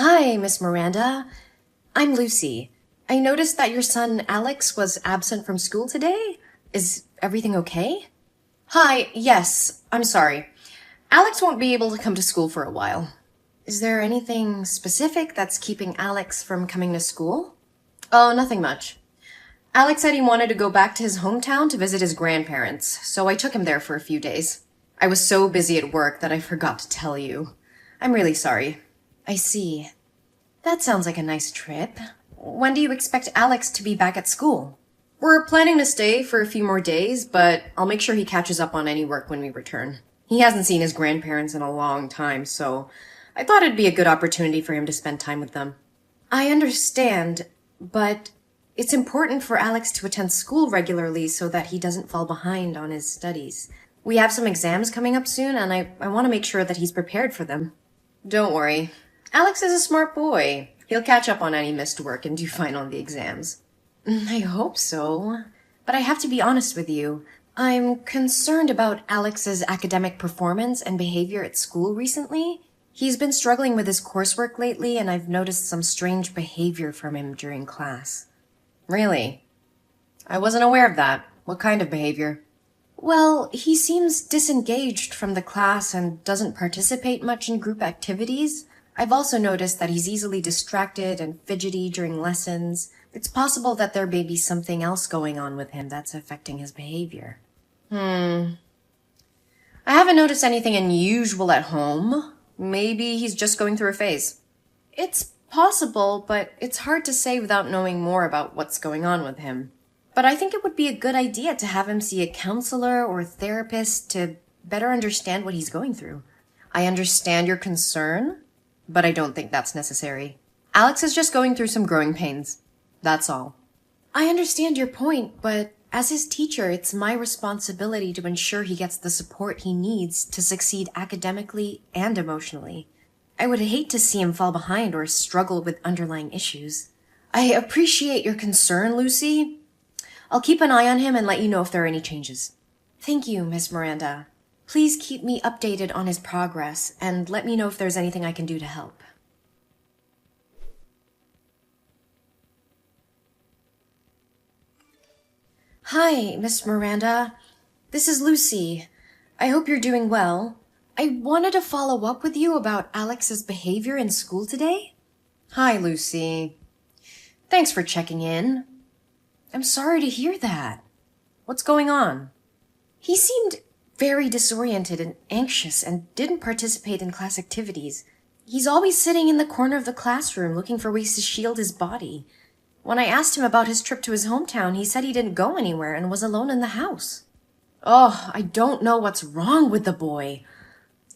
Hi, Miss Miranda. I'm Lucy. I noticed that your son Alex was absent from school today. Is everything okay? Hi, yes, I'm sorry. Alex won't be able to come to school for a while. Is there anything specific that's keeping Alex from coming to school? Oh, nothing much. Alex said he wanted to go back to his hometown to visit his grandparents, so I took him there for a few days. I was so busy at work that I forgot to tell you. I'm really sorry. I see. That sounds like a nice trip. When do you expect Alex to be back at school? We're planning to stay for a few more days, but I'll make sure he catches up on any work when we return. He hasn't seen his grandparents in a long time, so I thought it'd be a good opportunity for him to spend time with them. I understand, but it's important for Alex to attend school regularly so that he doesn't fall behind on his studies. We have some exams coming up soon, and I want to make sure that he's prepared for them. Don't worry. Alex is a smart boy. He'll catch up on any missed work and do fine on the exams. I hope so. But I have to be honest with you. I'm concerned about Alex's academic performance and behavior at school recently. He's been struggling with his coursework lately, and I've noticed some strange behavior from him during class. Really? I wasn't aware of that. What kind of behavior? Well, he seems disengaged from the class and doesn't participate much in group activities. I've also noticed that he's easily distracted and fidgety during lessons. It's possible that there may be something else going on with him that's affecting his behavior. I haven't noticed anything unusual at home. Maybe he's just going through a phase. It's possible, but it's hard to say without knowing more about what's going on with him. But I think it would be a good idea to have him see a counselor or therapist to better understand what he's going through. I understand your concern, but I don't think that's necessary. Alex is just going through some growing pains. That's all. I understand your point, but as his teacher, it's my responsibility to ensure he gets the support he needs to succeed academically and emotionally. I would hate to see him fall behind or struggle with underlying issues. I appreciate your concern, Lucy. I'll keep an eye on him and let you know if there are any changes. Thank you, Miss Miranda. Please keep me updated on his progress and let me know if there's anything I can do to help. Hi, Miss Miranda. This is Lucy. I hope you're doing well. I wanted to follow up with you about Alex's behavior in school today. Hi, Lucy. Thanks for checking in. I'm sorry to hear that. What's going on? He seemed very disoriented and anxious and didn't participate in class activities. He's always sitting in the corner of the classroom looking for ways to shield his body. When I asked him about his trip to his hometown, he said he didn't go anywhere and was alone in the house. Oh, I don't know what's wrong with the boy.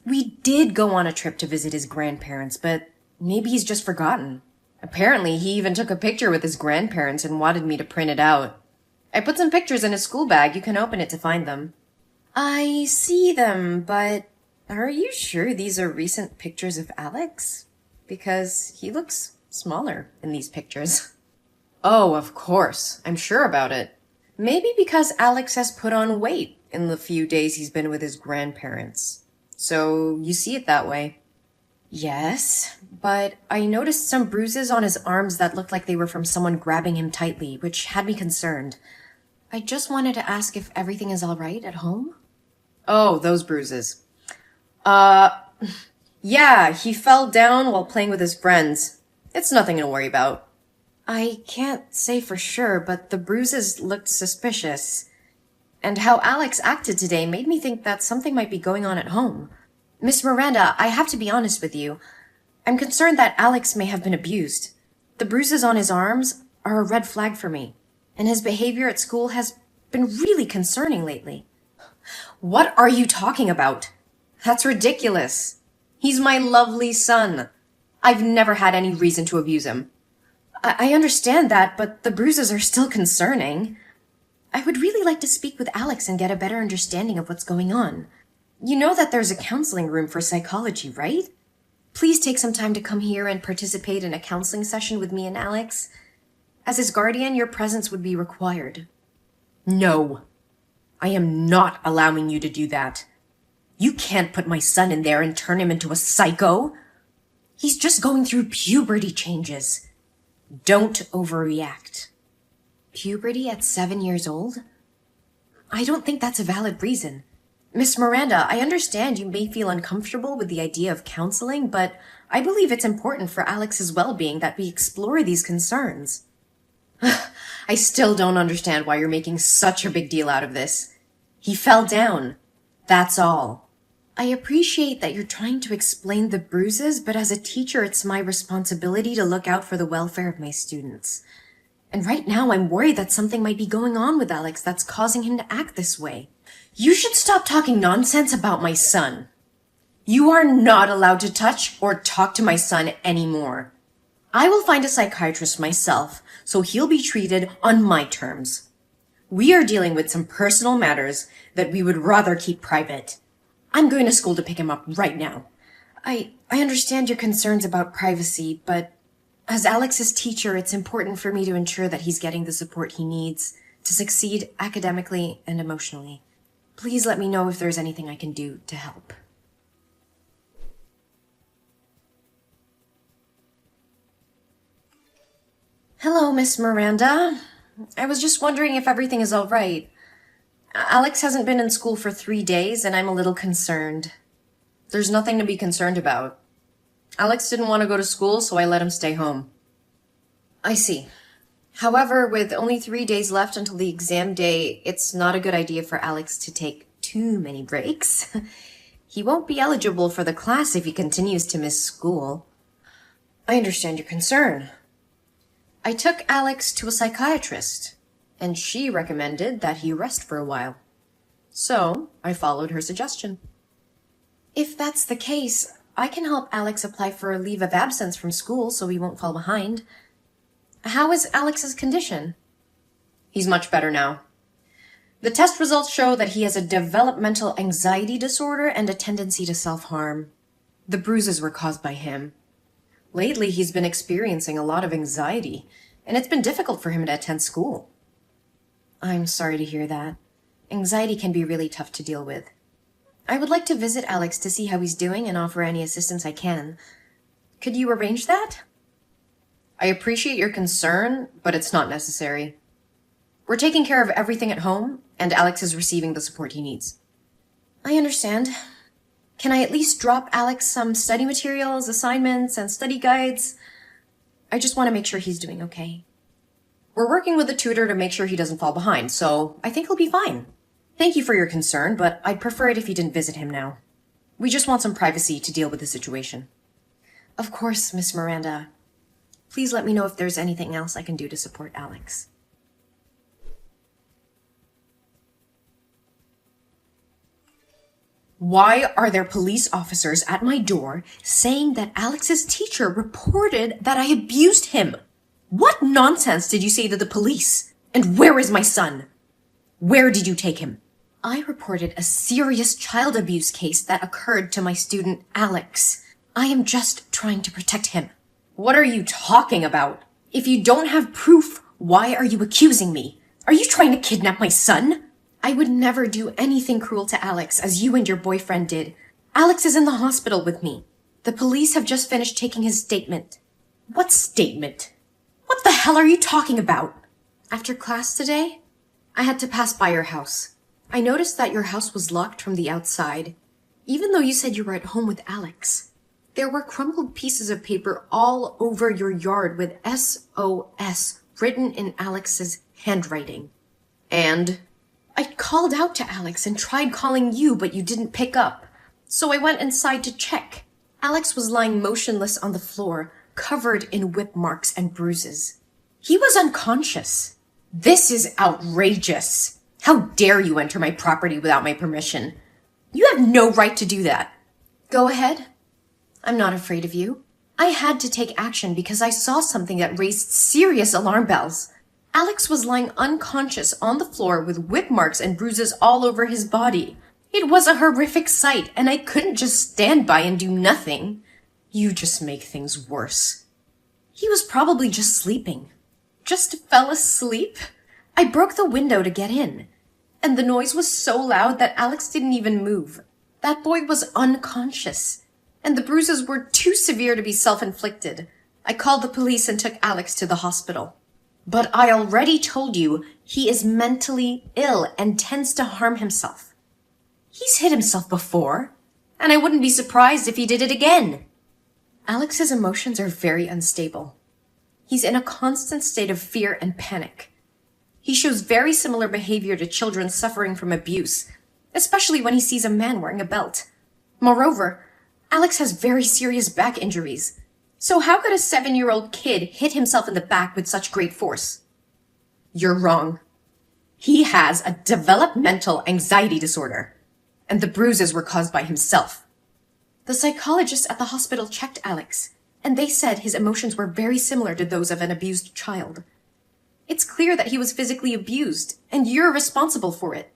We did go on a trip to visit his grandparents, but maybe he's just forgotten. Apparently, he even took a picture with his grandparents and wanted me to print it out. I put some pictures in his school bag. You can open it to find them. I see them, but are you sure these are recent pictures of Alex? Because he looks smaller in these pictures. Oh, of course. I'm sure about it. Maybe because Alex has put on weight in the few days he's been with his grandparents. So you see it that way. Yes, but I noticed some bruises on his arms that looked like they were from someone grabbing him tightly, which had me concerned. I just wanted to ask if everything is all right at home. Oh, those bruises. Yeah, he fell down while playing with his friends. It's nothing to worry about. I can't say for sure, but the bruises looked suspicious. And how Alex acted today made me think that something might be going on at home. Miss Miranda, I have to be honest with you. I'm concerned that Alex may have been abused. The bruises on his arms are a red flag for me, and his behavior at school has been really concerning lately. What are you talking about? That's ridiculous. He's my lovely son. I've never had any reason to abuse him. I understand that, but the bruises are still concerning. I would really like to speak with Alex and get a better understanding of what's going on. You know that there's a counseling room for psychology, right? Please take some time to come here and participate in a counseling session with me and Alex. As his guardian, your presence would be required. No. I am not allowing you to do that. You can't put my son in there and turn him into a psycho. He's just going through puberty changes. Don't overreact. Puberty at 7 years old? I don't think that's a valid reason. Miss Miranda, I understand you may feel uncomfortable with the idea of counseling, but I believe it's important for Alex's well-being that we explore these concerns. I still don't understand why you're making such a big deal out of this. He fell down. That's all. I appreciate that you're trying to explain the bruises, but as a teacher, it's my responsibility to look out for the welfare of my students. And right now, I'm worried that something might be going on with Alex that's causing him to act this way. You should stop talking nonsense about my son. You are not allowed to touch or talk to my son anymore. I will find a psychiatrist myself, so he'll be treated on my terms. We are dealing with some personal matters that we would rather keep private. I'm going to school to pick him up right now. I understand your concerns about privacy, but as Alex's teacher, it's important for me to ensure that he's getting the support he needs to succeed academically and emotionally. Please let me know if there's anything I can do to help. Hello, Miss Miranda. I was just wondering if everything is all right. Alex hasn't been in school for 3 days, and I'm a little concerned. There's nothing to be concerned about. Alex didn't want to go to school, so I let him stay home. I see. However, with only 3 days left until the exam day, it's not a good idea for Alex to take too many breaks. He won't be eligible for the class if he continues to miss school. I understand your concern. I took Alex to a psychiatrist, and she recommended that he rest for a while. So, I followed her suggestion. If that's the case, I can help Alex apply for a leave of absence from school so he won't fall behind. How is Alex's condition? He's much better now. The test results show that he has a developmental anxiety disorder and a tendency to self-harm. The bruises were caused by him. Lately, he's been experiencing a lot of anxiety, and it's been difficult for him to attend school. I'm sorry to hear that. Anxiety can be really tough to deal with. I would like to visit Alex to see how he's doing and offer any assistance I can. Could you arrange that? I appreciate your concern, but it's not necessary. We're taking care of everything at home, and Alex is receiving the support he needs. I understand. Can I at least drop Alex some study materials, assignments, and study guides? I just want to make sure he's doing okay. We're working with a tutor to make sure he doesn't fall behind, so I think he'll be fine. Thank you for your concern, but I'd prefer it if you didn't visit him now. We just want some privacy to deal with the situation. Of course, Miss Miranda. Please let me know if there's anything else I can do to support Alex. Why are there police officers at my door saying that Alex's teacher reported that I abused him? What nonsense did you say to the police? And where is my son? Where did you take him? I reported a serious child abuse case that occurred to my student Alex. I am just trying to protect him. What are you talking about? If you don't have proof, why are you accusing me? Are you trying to kidnap my son? I would never do anything cruel to Alex as you and your boyfriend did. Alex is in the hospital with me. The police have just finished taking his statement. What statement? What the hell are you talking about? After class today, I had to pass by your house. I noticed that your house was locked from the outside, even though you said you were at home with Alex. There were crumpled pieces of paper all over your yard with SOS written in Alex's handwriting. And I called out to Alex and tried calling you, but you didn't pick up. So I went inside to check. Alex was lying motionless on the floor, covered in whip marks and bruises. He was unconscious. This is outrageous. How dare you enter my property without my permission? You have no right to do that. Go ahead. I'm not afraid of you. I had to take action because I saw something that raised serious alarm bells. Alex was lying unconscious on the floor with whip marks and bruises all over his body. It was a horrific sight, and I couldn't just stand by and do nothing. You just make things worse. He was probably just sleeping. Just fell asleep? I broke the window to get in, and the noise was so loud that Alex didn't even move. That boy was unconscious. and the bruises were too severe to be self-inflicted. I called the police and took Alex to the hospital. But I already told you he is mentally ill and tends to harm himself. He's hit himself before, and I wouldn't be surprised if he did it again. Alex's emotions are very unstable. He's in a constant state of fear and panic. He shows very similar behavior to children suffering from abuse, especially when he sees a man wearing a belt. Moreover, Alex has very serious back injuries. So how could a 7-year-old kid hit himself in the back with such great force? You're wrong. He has a developmental anxiety disorder, and the bruises were caused by himself. The psychologists at the hospital checked Alex, and they said his emotions were very similar to those of an abused child. It's clear that he was physically abused, and you're responsible for it.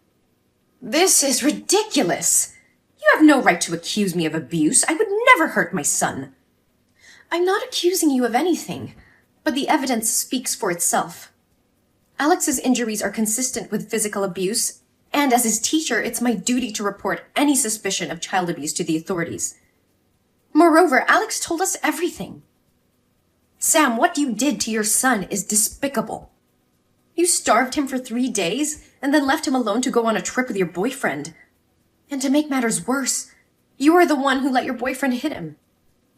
This is ridiculous. You have no right to accuse me of abuse. I would never hurt my son. I'm not accusing you of anything, but the evidence speaks for itself. Alex's injuries are consistent with physical abuse, and as his teacher, it's my duty to report any suspicion of child abuse to the authorities. Moreover, Alex told us everything. Sam, what you did to your son is despicable. You starved him for 3 days and then left him alone to go on a trip with your boyfriend. And to make matters worse, you are the one who let your boyfriend hit him.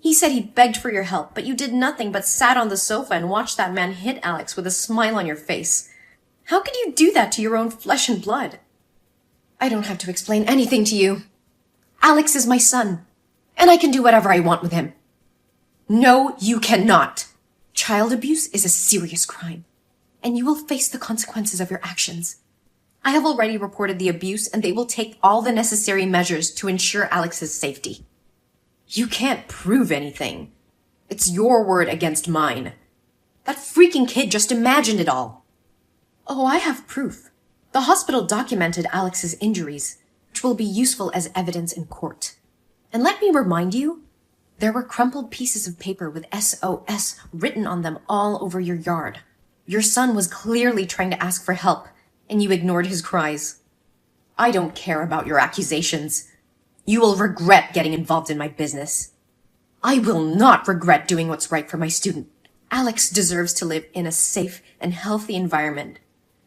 He said he begged for your help, but you did nothing but sat on the sofa and watched that man hit Alex with a smile on your face. How could you do that to your own flesh and blood? I don't have to explain anything to you. Alex is my son, and I can do whatever I want with him. No, you cannot. Child abuse is a serious crime, and you will face the consequences of your actions. I have already reported the abuse, and they will take all the necessary measures to ensure Alex's safety. You can't prove anything. It's your word against mine. That freaking kid just imagined it all. Oh, I have proof. The hospital documented Alex's injuries, which will be useful as evidence in court. And let me remind you, there were crumpled pieces of paper with SOS written on them all over your yard. Your son was clearly trying to ask for help, and you ignored his cries. I don't care about your accusations. You will regret getting involved in my business. I will not regret doing what's right for my student. Alex deserves to live in a safe and healthy environment,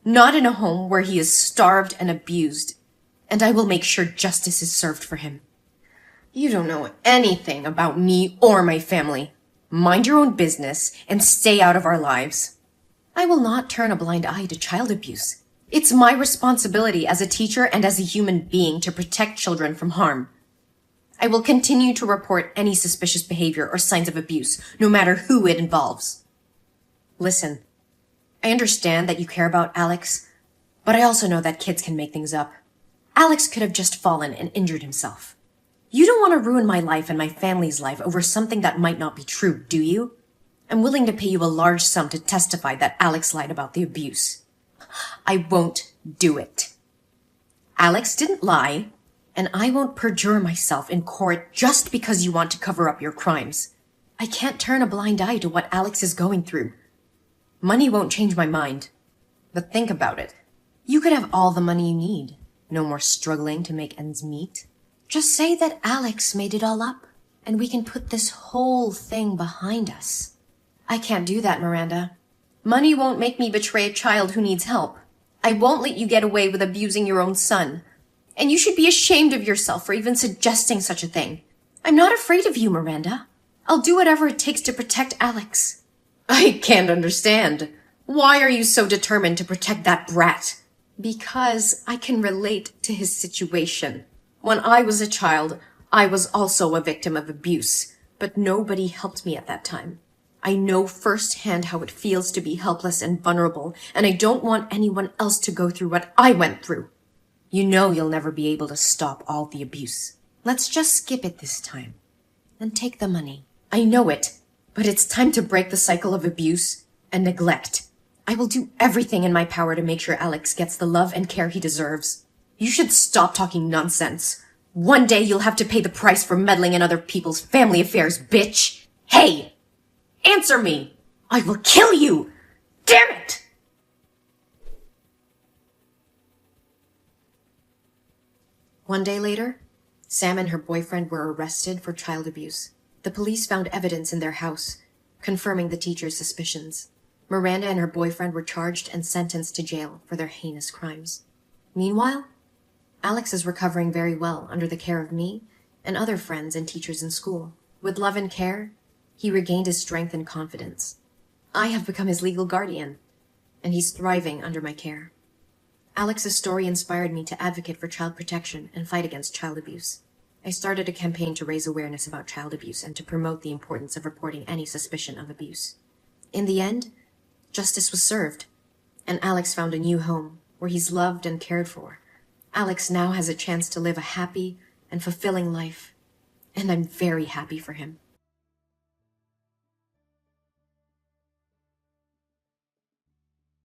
not in a home where he is starved and abused, and I will make sure justice is served for him. You don't know anything about me or my family. Mind your own business and stay out of our lives. I will not turn a blind eye to child abuse. It's my responsibility as a teacher and as a human being to protect children from harm. I will continue to report any suspicious behavior or signs of abuse, no matter who it involves. Listen, I understand that you care about Alex, but I also know that kids can make things up. Alex could have just fallen and injured himself. You don't want to ruin my life and my family's life over something that might not be true, do you? I'm willing to pay you a large sum to testify that Alex lied about the abuse. I won't do it. Alex didn't lie, and I won't perjure myself in court just because you want to cover up your crimes. I can't turn a blind eye to what Alex is going through. Money won't change my mind. But think about it. You could have all the money you need. No more struggling to make ends meet. Just say that Alex made it all up, and we can put this whole thing behind us. I can't do that, Miranda. Money won't make me betray a child who needs help. I won't let you get away with abusing your own son. And you should be ashamed of yourself for even suggesting such a thing. I'm not afraid of you, Miranda. I'll do whatever it takes to protect Alex. I can't understand. Why are you so determined to protect that brat? Because I can relate to his situation. When I was a child, I was also a victim of abuse, but nobody helped me at that time. I know firsthand how it feels to be helpless and vulnerable, and I don't want anyone else to go through what I went through. You know you'll never be able to stop all the abuse. Let's just skip it this time and take the money. I know it, but it's time to break the cycle of abuse and neglect. I will do everything in my power to make sure Alex gets the love and care he deserves. You should stop talking nonsense. One day you'll have to pay the price for meddling in other people's family affairs, bitch. Hey! Answer me! I will kill you! Damn it! One day later, Sam and her boyfriend were arrested for child abuse. The police found evidence in their house, confirming the teacher's suspicions. Miranda and her boyfriend were charged and sentenced to jail for their heinous crimes. Meanwhile, Alex is recovering very well under the care of me and other friends and teachers in school. With love and care, he regained his strength and confidence. I have become his legal guardian, and he's thriving under my care. Alex's story inspired me to advocate for child protection and fight against child abuse. I started a campaign to raise awareness about child abuse and to promote the importance of reporting any suspicion of abuse. In the end, justice was served, and Alex found a new home where he's loved and cared for. Alex now has a chance to live a happy and fulfilling life, and I'm very happy for him.